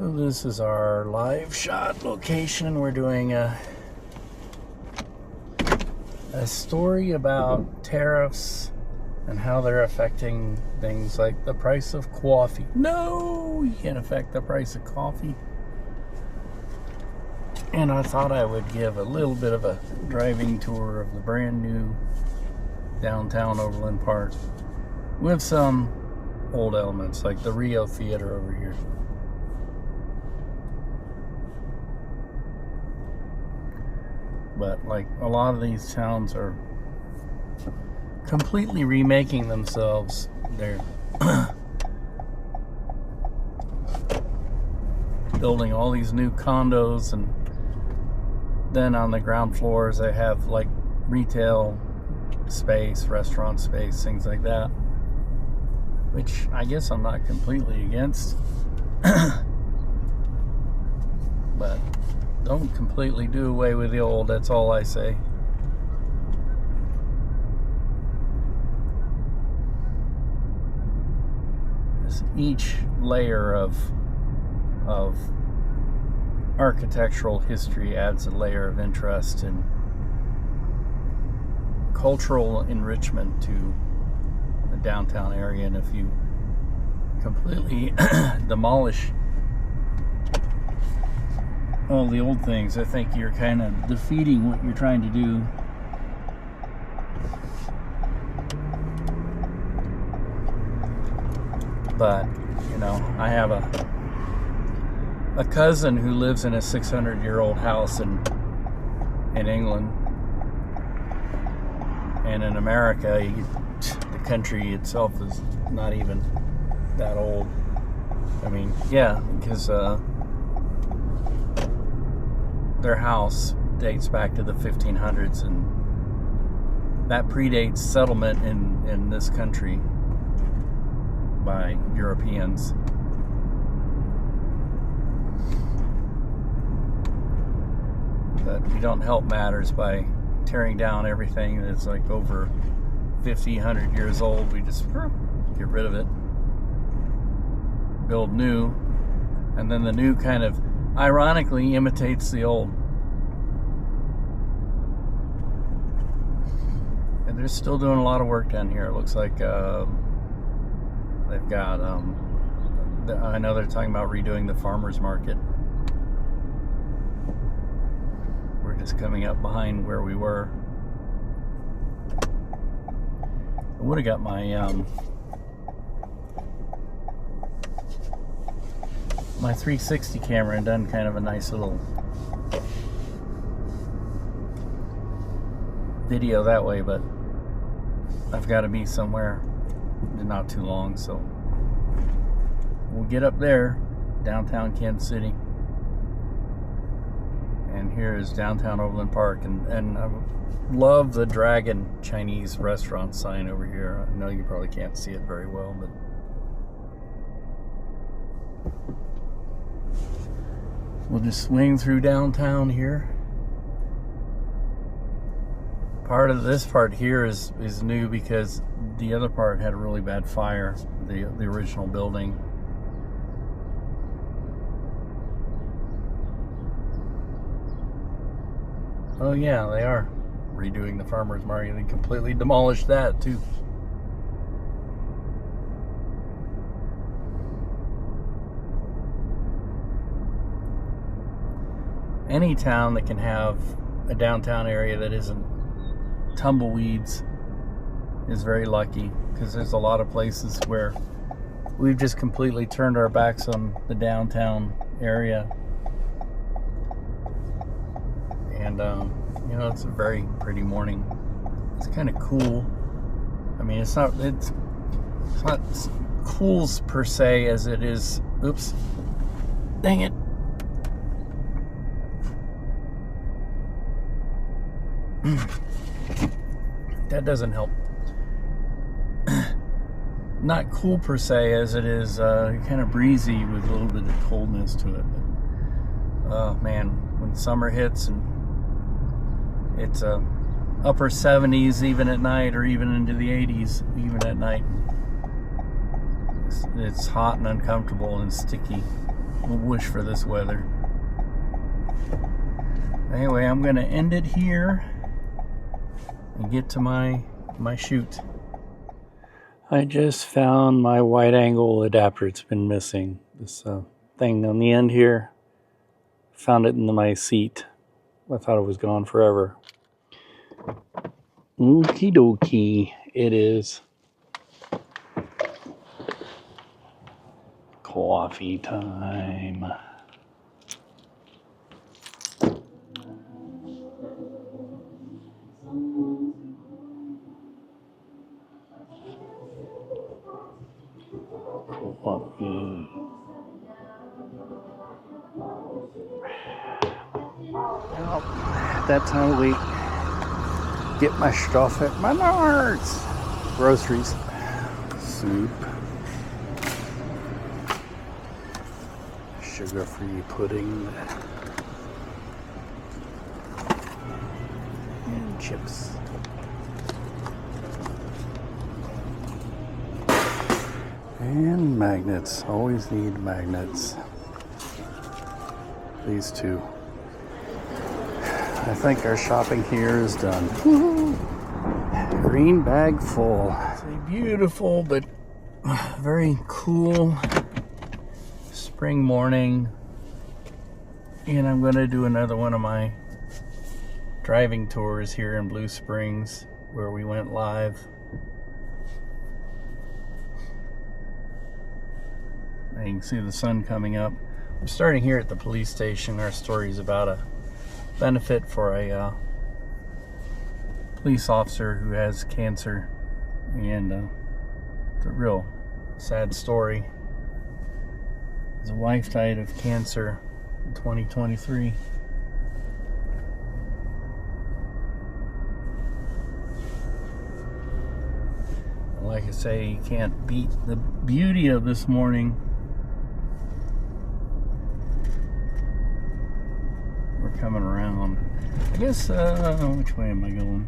So this is our live shot location. We're doing a story about tariffs and how they're affecting things like the price of coffee. No, you can't affect the price of coffee. And I thought I would give a little bit of a driving tour of the brand new downtown Overland Park with some old elements like the Rio Theater over here. But like a lot of these towns are completely remaking themselves. They're building all these new condos, and then on the ground floors they have like retail space, restaurant space, things like that, which I guess I'm not completely against. But don't completely do away with the old, that's all I say. Each layer of architectural history adds a layer of interest and cultural enrichment to the downtown area. And if you completely demolish all the old things, I think you're kind of defeating what you're trying to do. But, you know, I have a cousin who lives in a 600-year-old house in England. And in America, the country itself is not even that old. I mean, yeah, because their house dates back to the 1500s, and that predates settlement in this country by Europeans. But we don't help matters by tearing down everything that's like over 50, 100 years old. We just get rid of it, build new, and then the new kind of ironically imitates the old. And they're still doing a lot of work down here. It looks like they've got I know they're talking about redoing the farmers market. We're just coming up behind where we were. I would have got my my 360 camera and done kind of a nice little video that way, but I've got to be somewhere in not too long, so we'll get up there, downtown Kansas City. And here is downtown Overland Park, and I love the Dragon Chinese restaurant sign over here. I know you probably can't see it very well, but we'll just swing through downtown here. Part of this part here is new because the other part had a really bad fire, the original building. Oh yeah, they are redoing the farmers market. They completely demolished that too. Any town that can have a downtown area that isn't tumbleweeds is very lucky, because there's a lot of places where we've just completely turned our backs on the downtown area. And you know, it's a very pretty morning. It's kind of cool. I mean, it's not cool per se as it is. Oops, dang it. That doesn't help. Not cool per se as it is kind of breezy with a little bit of coldness to it. Oh man, when summer hits and it's upper 70s even at night, or even into the 80s even at night, it's hot and uncomfortable and sticky. We'll wish for this weather. Anyway, I'm gonna end it here and get to my shoot. I just found my wide angle adapter. It's been missing. This thing on the end here. Found it in my seat. I thought it was gone forever. Okie dokie, it is. Coffee time. Coffee. Well, at that time of week, get my stuff at Menards. Groceries. Soup. Sugar-free pudding. And chips. And magnets. Always need magnets. These two. I think our shopping here is done. Woo-hoo. Green bag full. It's a beautiful but very cool spring morning. And I'm going to do another one of my driving tours here in Blue Springs where we went live. And you can see the sun coming up. I'm starting here at the police station. Our story is about a benefit for a police officer who has cancer, and it's a real sad story. His wife died of cancer in 2023. And like I say, you can't beat the beauty of this morning. Coming around. I guess, which way am I going?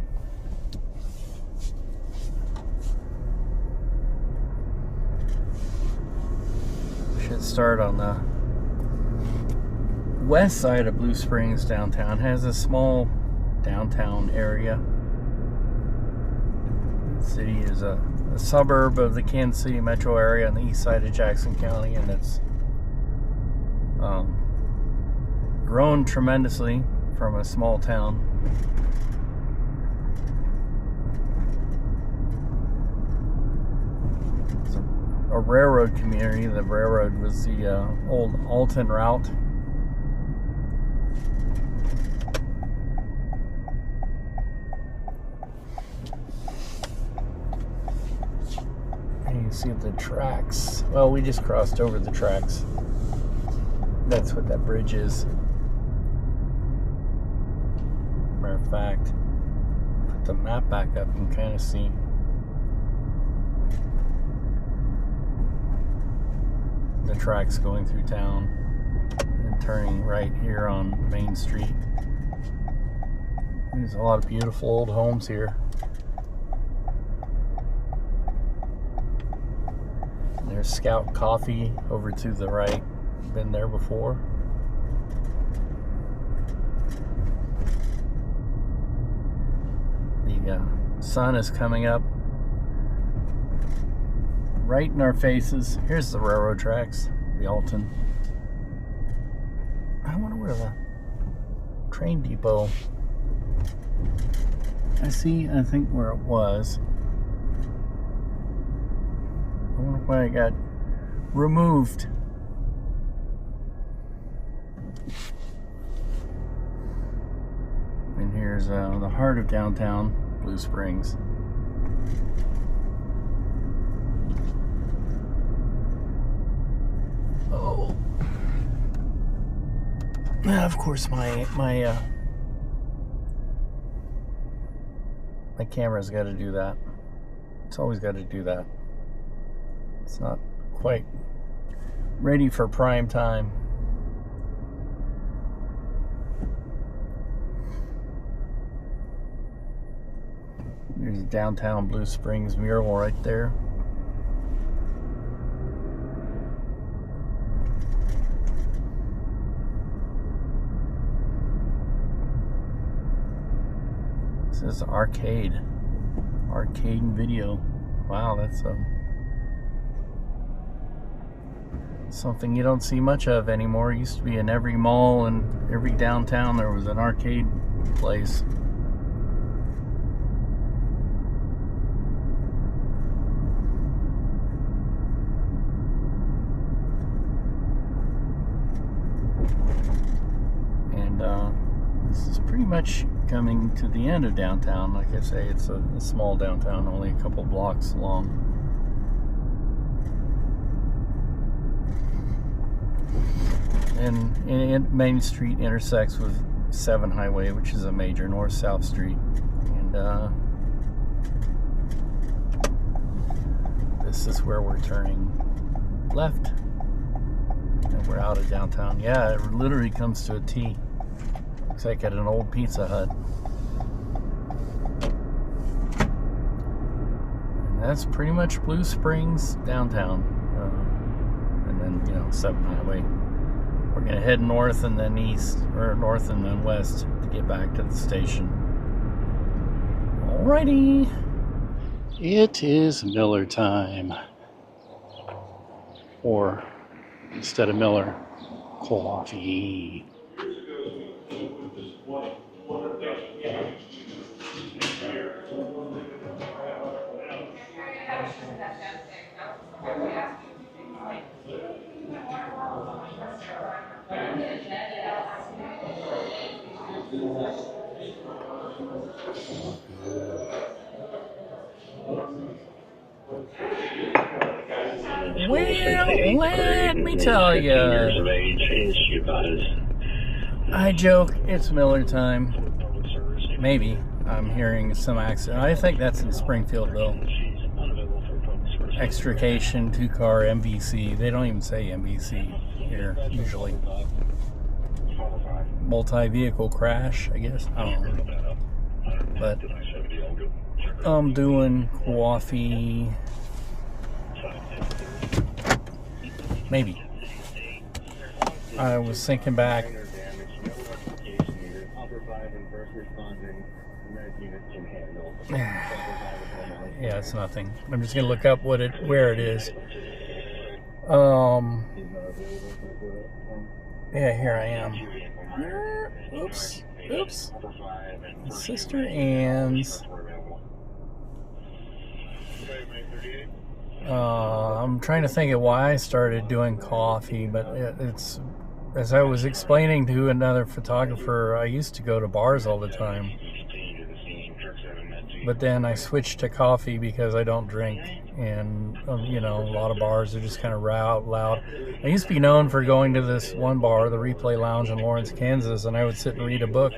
Should start on the west side of Blue Springs downtown. It has a small downtown area. The city is a suburb of the Kansas City metro area on the east side of Jackson County, and it's grown tremendously from a small town. It's a railroad community. The railroad was the old Alton route. And you see the tracks. Well, we just crossed over the tracks. That's what that bridge is. Matter of fact, put the map back up and kind of see. The tracks going through town and turning right here on Main Street. There's a lot of beautiful old homes here. There's Scout Coffee over to the right. Been there before. The sun is coming up right in our faces. Here's the railroad tracks, the Alton. I wonder where the train depot. I think where it was. I wonder why it got removed. And here's the heart of downtown Blue Springs. Oh, of course my camera's got to do that. It's always got to do that. It's not quite ready for prime time. There's a downtown Blue Springs mural right there. This is arcade video. Wow, that's something you don't see much of anymore. It used to be in every mall and every downtown there was an arcade place. And this is pretty much coming to the end of downtown. Like I say, it's a small downtown, only a couple blocks long. And Main Street intersects with 7 Highway, which is a major north-south street. And this is where we're turning left. And we're out of downtown. Yeah, it literally comes to a T. Looks like at an old Pizza Hut. And that's pretty much Blue Springs downtown. And then, you know, 7 Highway. We're gonna head north and then east, or north and then west to get back to the station. Alrighty. It is Miller time. Or, instead of Miller, coffee. Well, let me tell you, I joke, it's Miller time. Maybe I'm hearing some accent. I think that's in Springfield, though. Extrication, 2-car, MVC. They don't even say MVC here, usually. Multi-vehicle crash, I guess. I don't know. But I'm doing coffee. Maybe. I was thinking back. Yeah, it's nothing. I'm just gonna look up where it is. Yeah, here I am. Oops. Sister Anne's. I'm trying to think of why I started doing coffee, but it's, as I was explaining to another photographer, I used to go to bars all the time. But then I switched to coffee because I don't drink, and you know, a lot of bars are just kind of loud. I used to be known for going to this one bar, the Replay Lounge in Lawrence, Kansas, and I would sit and read a book.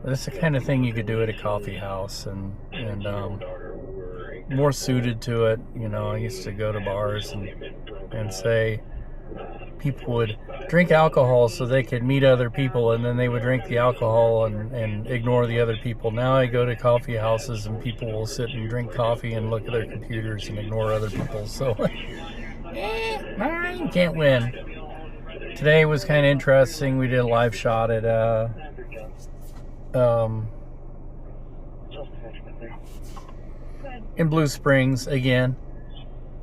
That's the kind of thing you could do at a coffee house, and more suited to it. You know, I used to go to bars and say people would drink alcohol so they could meet other people, and then they would drink the alcohol and ignore the other people. Now I go to coffee houses and people will sit and drink coffee and look at their computers and ignore other people. So you can't win. Today was kind of interesting. We did a live shot at in Blue Springs again.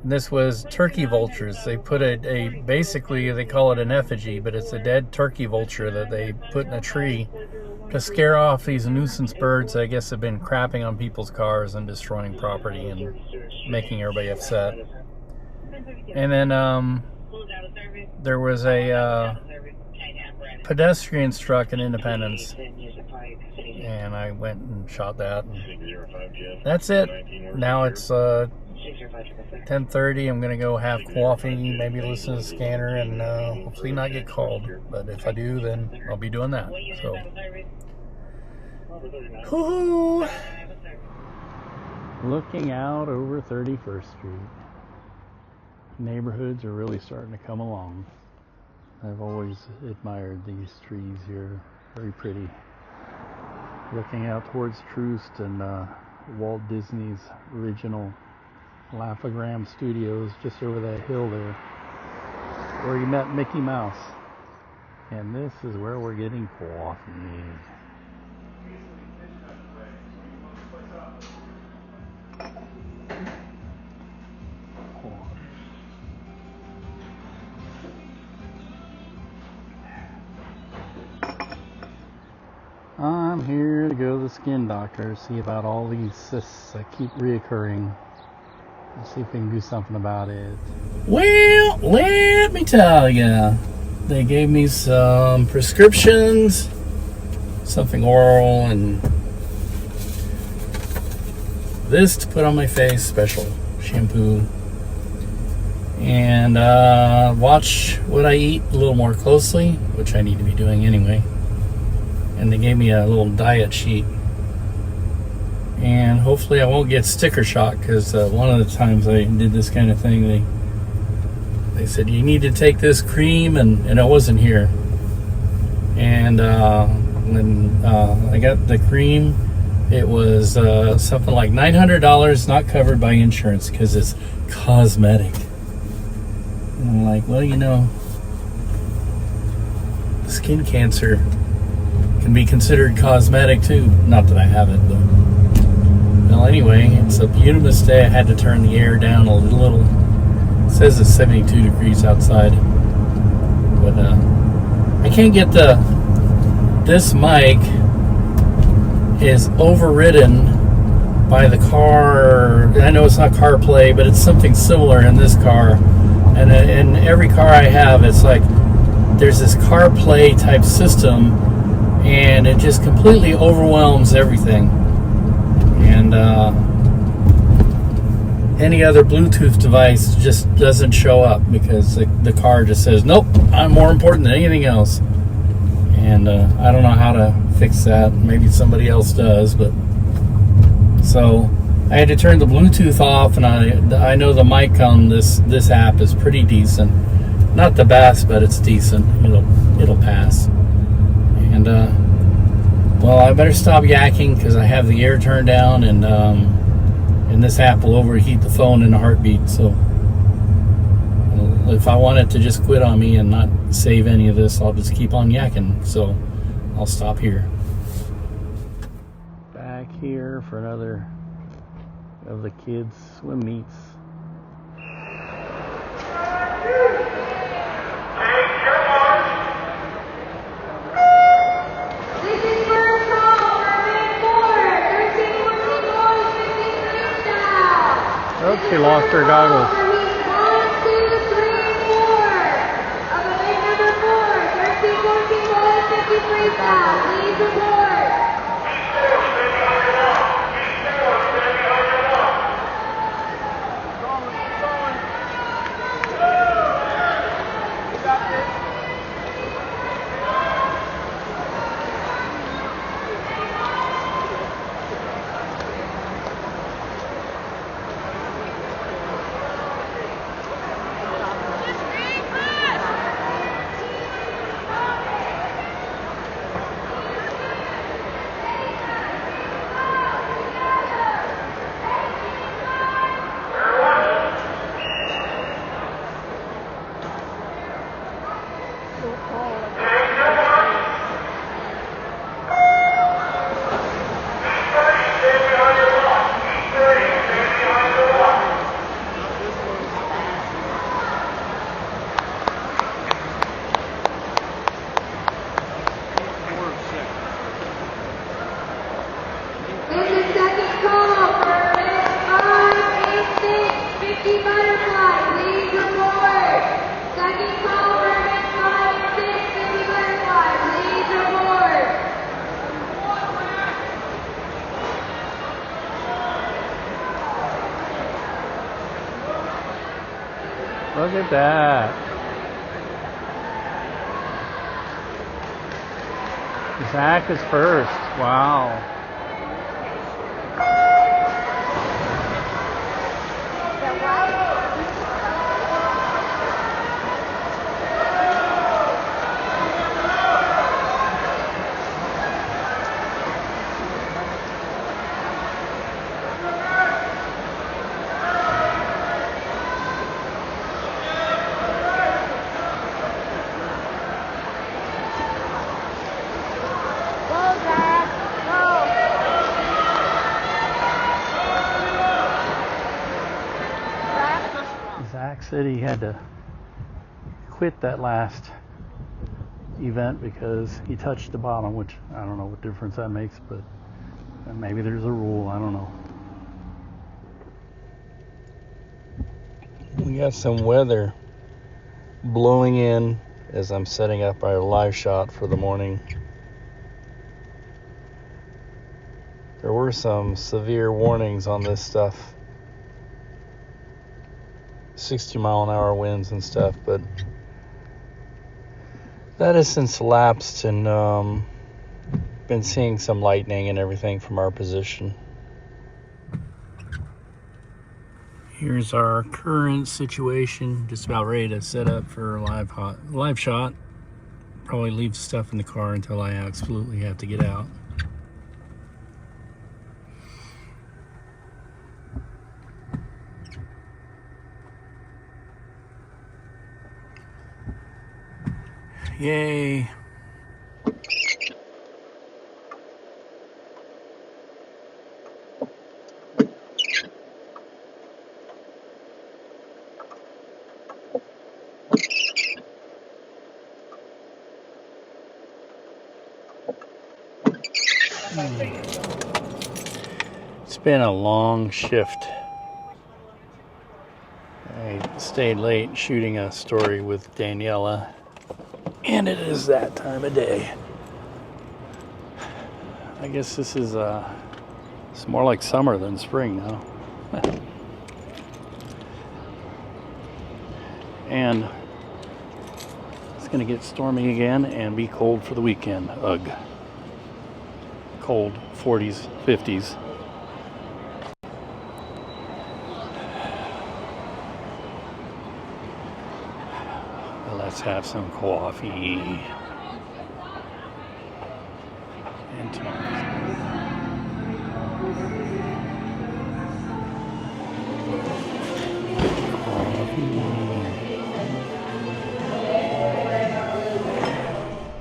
This was turkey vultures. They put basically they call it an effigy, but it's a dead turkey vulture that they put in a tree to scare off these nuisance birds that I guess have been crapping on people's cars and destroying property and making everybody upset. And then there was a pedestrian struck in Independence, and I went and shot that. And that's it. Now it's 10:30. I'm gonna go have coffee, maybe listen to the scanner, and hopefully not get called. But if I do, then I'll be doing that. So, whoo-hoo. Looking out over 31st Street. Neighborhoods are really starting to come along. I've always admired these trees here. Very pretty. Looking out towards Troost and Walt Disney's original Laugh-O-Gram Studios just over that hill there where he met Mickey Mouse. And this is where we're getting coffee. I'm here to go to the skin doctor, see about all these cysts that keep reoccurring. Let's see if we can do something about it. Well, let me tell ya, they gave me some prescriptions, something oral, and this to put on my face, special shampoo. And watch what I eat a little more closely, which I need to be doing anyway. And they gave me a little diet sheet. And hopefully I won't get sticker shock, because one of the times I did this kind of thing, they said you need to take this cream, and it wasn't here. And when I got the cream, it was something like $900, not covered by insurance because it's cosmetic. And I'm like, well, you know, skin cancer can be considered cosmetic too. Not that I have it, but well, anyway, it's a beautiful day. I had to turn the air down a little. It says it's 72 degrees outside, but I can't get this mic is overridden by the car. I know it's not CarPlay, but it's something similar in this car. And in every car I have, it's like there's this CarPlay type system, and it just completely overwhelms everything. And any other Bluetooth device just doesn't show up because the car just says, nope, I'm more important than anything else. And I don't know how to fix that. Maybe somebody else does, but so I had to turn the Bluetooth off, and I know the mic on this app is pretty decent. Not the best, but it's decent. It'll pass. And well, I better stop yakking because I have the air turned down, and this app will overheat the phone in a heartbeat. So if I want it to just quit on me and not save any of this, I'll just keep on yakking. So I'll stop here. Back here for another of the kids' swim meets. This is first call for Big 4, 13-14 boys, 15 freestyle. Oh, she lost her goggles. For weeks 1, 2, 3, 4 of event number 4, 13-14 boys, 50 freestyle. Please report. This is second call for event 5, 8, 6, 50 butterfly. Please report. Second call for event 5, 6, 50 butterfly. Please report. Look at that. Zach is first. Wow. Zach said he had to quit that last event because he touched the bottom, which I don't know what difference that makes, but maybe there's a rule, I don't know. We got some weather blowing in as I'm setting up our live shot for the morning. There were some severe warnings on this stuff, 60-mile-an-hour winds and stuff, but that has since lapsed, and been seeing some lightning and everything from our position. Here's our current situation. Just about ready to set up for a live shot. Probably leave stuff in the car until I absolutely have to get out. Yay. It's been a long shift. I stayed late shooting a story with Daniela, and it is that time of day. I guess this is it's more like summer than spring now. And it's gonna get stormy again and be cold for the weekend. Ugh. Cold 40s, 50s. Let's have some coffee. And tomorrow.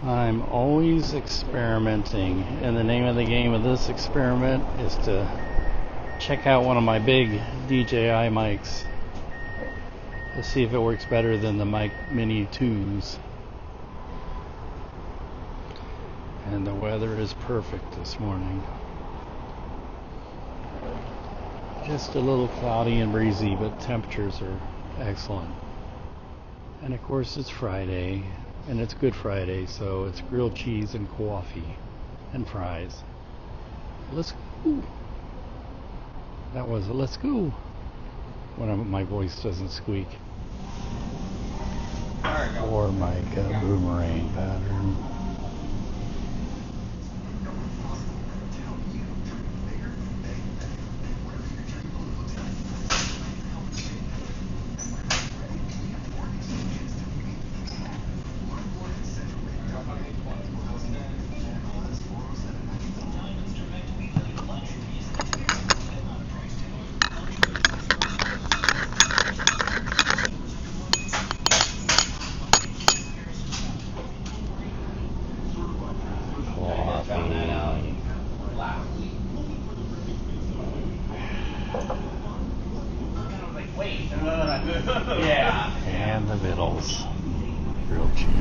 I'm always experimenting, and the name of the game of this experiment is to check out one of my big DJI mics to see if it works better than the Mic Mini 2s. And the weather is perfect this morning. Just a little cloudy and breezy, but temperatures are excellent. And of course it's Friday, and it's Good Friday, so it's grilled cheese and coffee and fries. Let's go. That was a let's go when my voice doesn't squeak. Or my boomerang pattern. Yeah. And the vittles. Grilled cheese.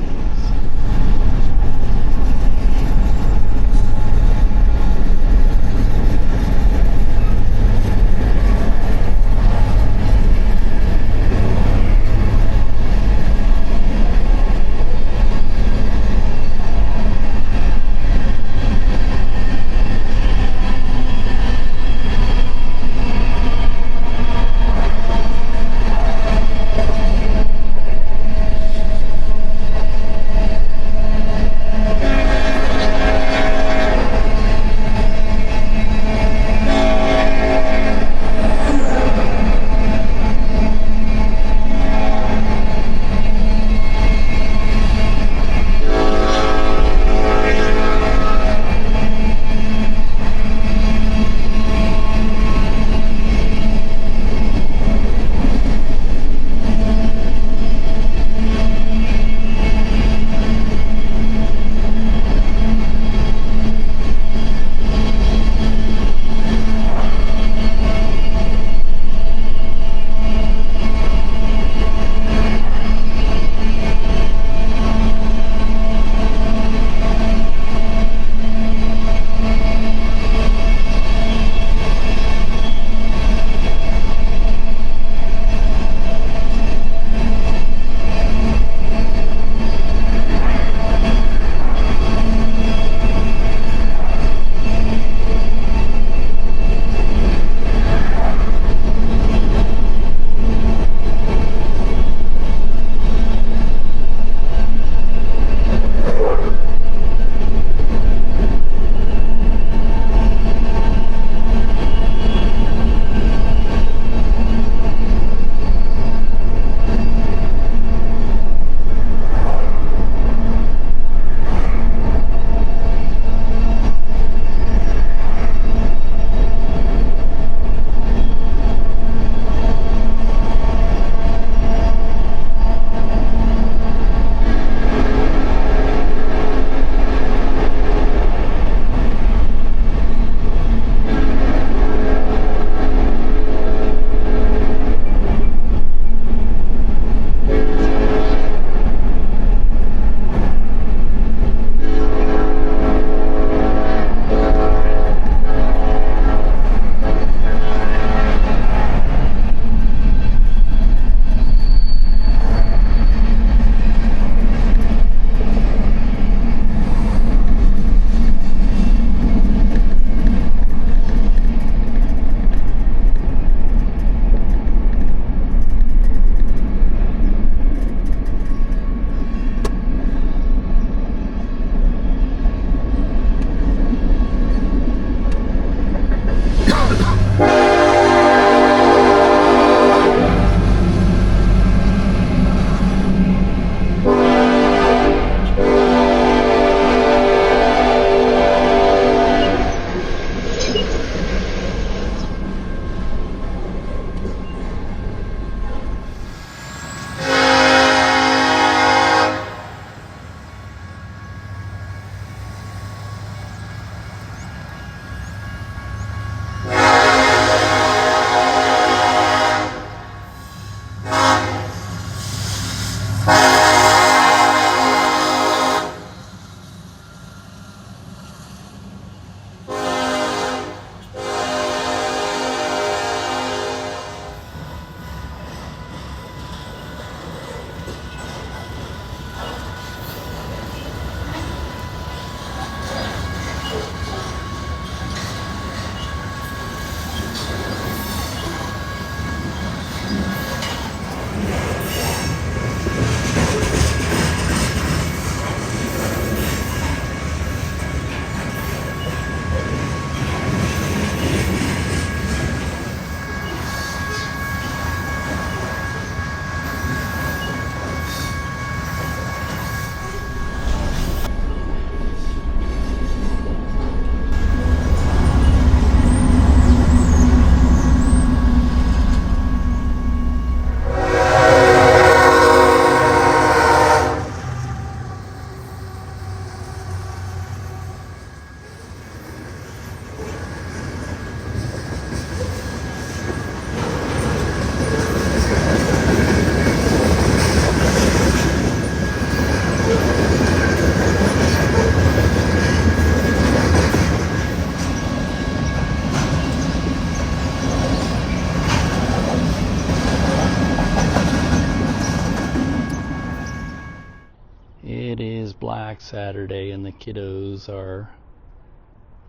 Saturday, and the kiddos are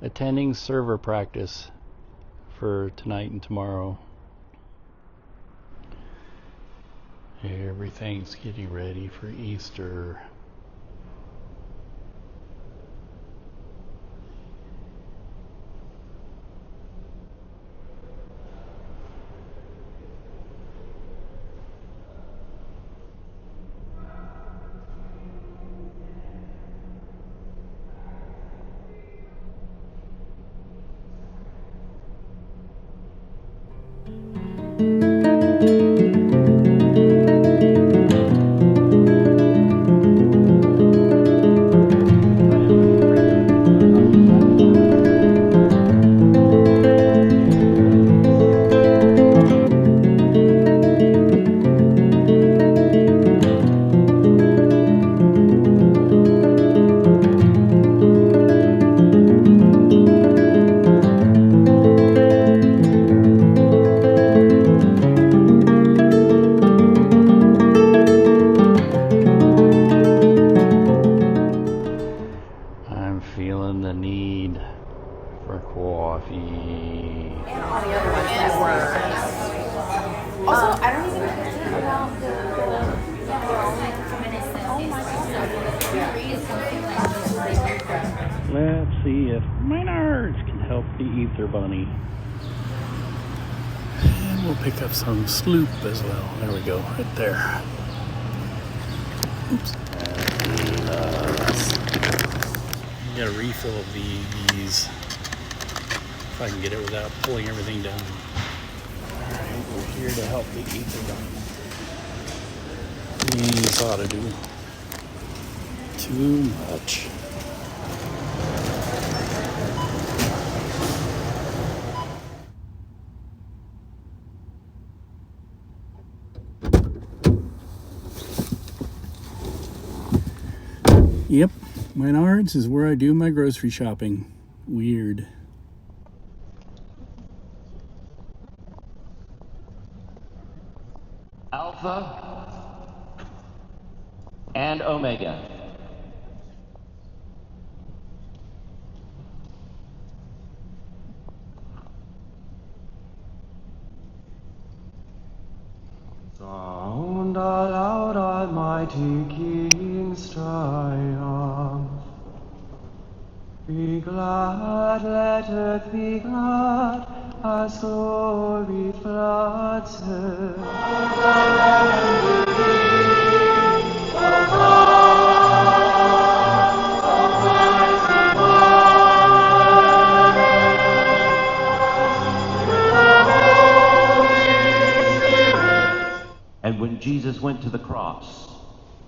attending server practice for tonight and tomorrow. Everything's getting ready for Easter. I'm feeling the need for coffee. And all the other ones that were. Also, I don't even care about the Let's see if Maynards can help the Ether Bunny. And we'll pick up some sloop as well. There we go, right there. Oops. Get a refill of these. If I can get it without pulling everything down. Alright, we're here to help the Ether Bunny. These ought to do too much. Yep, Menards is where I do my grocery shopping. Weird. Alpha and Omega. Sound aloud, Almighty King's triumph. Be glad, let earth be glad, as glory floods earth. And when Jesus went to the cross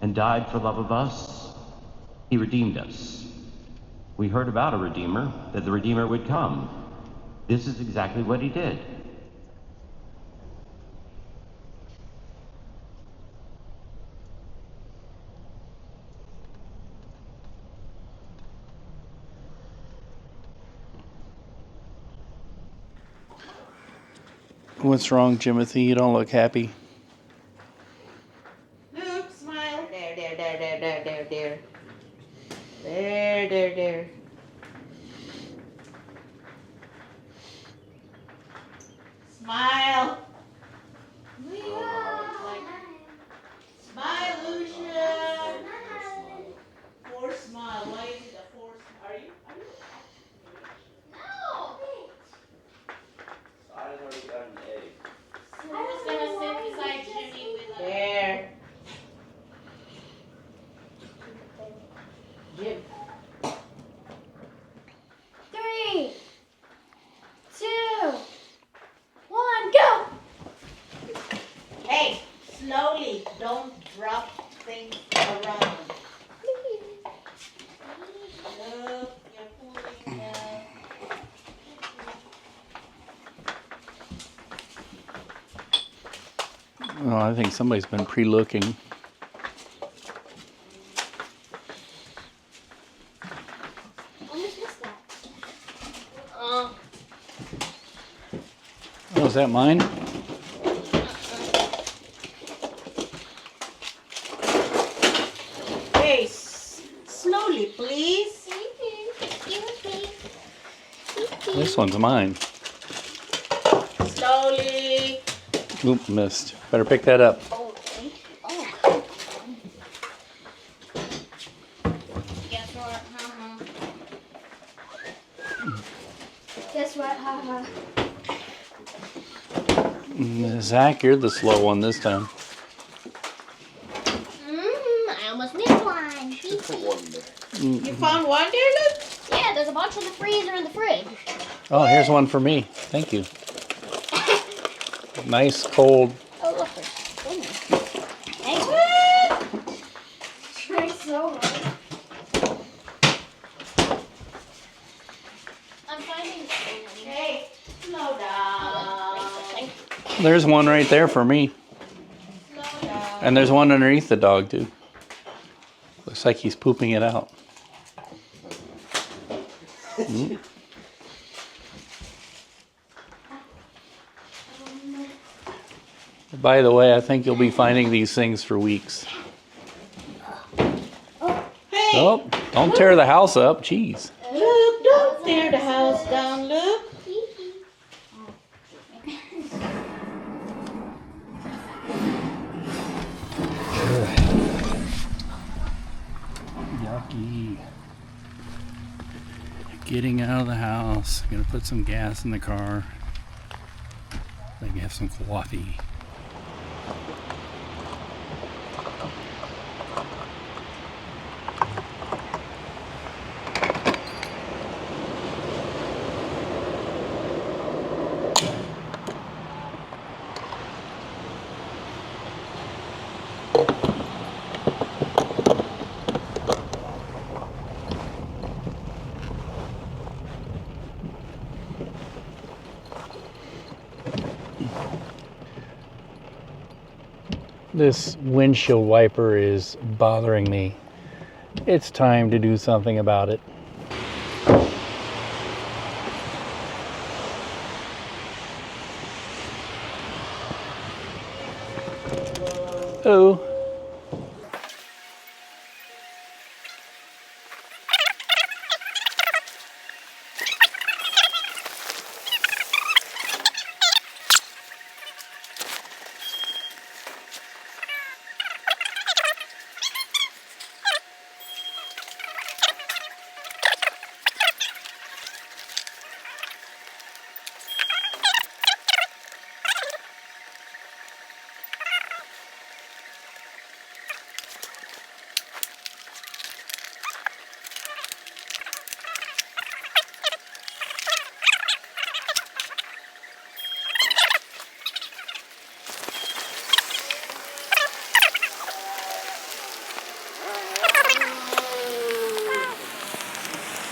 and died for love of us, he redeemed us. We heard about a Redeemer, that the Redeemer would come. This is exactly what he did. What's wrong, Timothy? You don't look happy. Luke, smile. There. Smile. Smile, Lucia. Force smile. Why is it a force? Are you? I was gonna sit beside Jimmy with a... There. Jim. 3, 2, 1, go! Hey, slowly. Don't drop things around. Look, you're pulling down. Oh, I think somebody's been pre-looking. Almost missed that. Oh, is that mine? Hey, slowly. please. Excuse me. This one's mine. Slowly. Oop, missed. Better pick that up. Oh, thank you. Oh. Guess what? Guess what? Haha. Zach, you're the slow one this time. I almost missed one. You found one there, Luke? Yeah, there's a bunch in the freezer and the fridge. Oh, here's one for me. Thank you. Nice cold. Oh, look, there's goodness. Thanks. Try so hard. I'm finding the Hey, slow down. There's one right there for me. Slow down. And there's one underneath the dog, too. Looks like he's pooping it out. Mm. By the way, I think you'll be finding these things for weeks. Hey, Oh, don't tear the house up. Jeez. Luke, don't tear the house down, Luke. Yucky. Getting out of the house. Gonna put some gas in the car. I can have some coffee. This windshield wiper is bothering me. It's time to do something about it. Oh.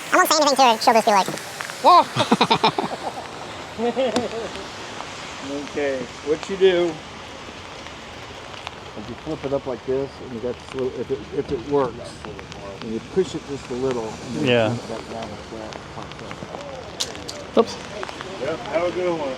I won't say anything to her. She'll just be like, Okay, what you do is you flip it up like this, and you got this little, if it works, and you push it just a little, and then Yeah. you put that down like that, like that. Oops. Yep, have a good one.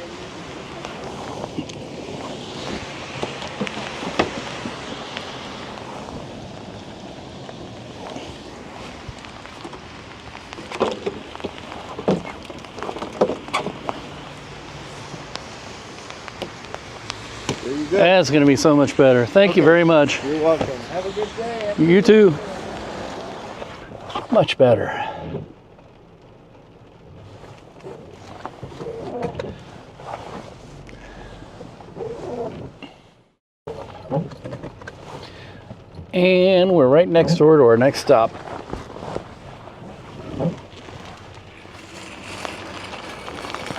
There you go. That's going to be so much better. Thank you very much. You're welcome. Have a good day. You too. Much better. And we're right next door to our next stop.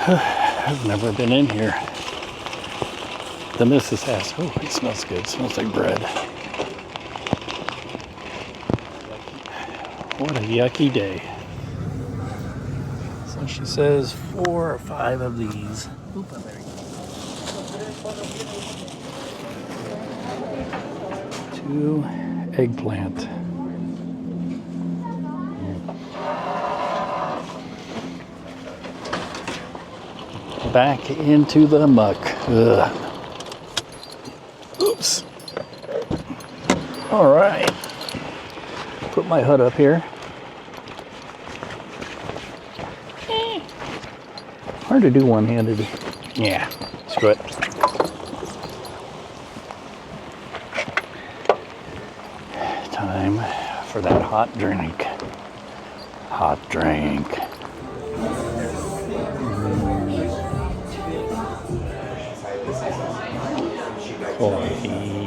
I've never been in here. The missus has. Oh, it smells good. It smells like bread. What a yucky day. So she says 4 or 5 of these. Oop, oh, there you go. 2 eggplant. Back into the muck. Ugh. Oops. All right. Put my hood up here. Hard to do one-handed. Yeah, screw it. Time for that hot drink. Hot drink. Coffee.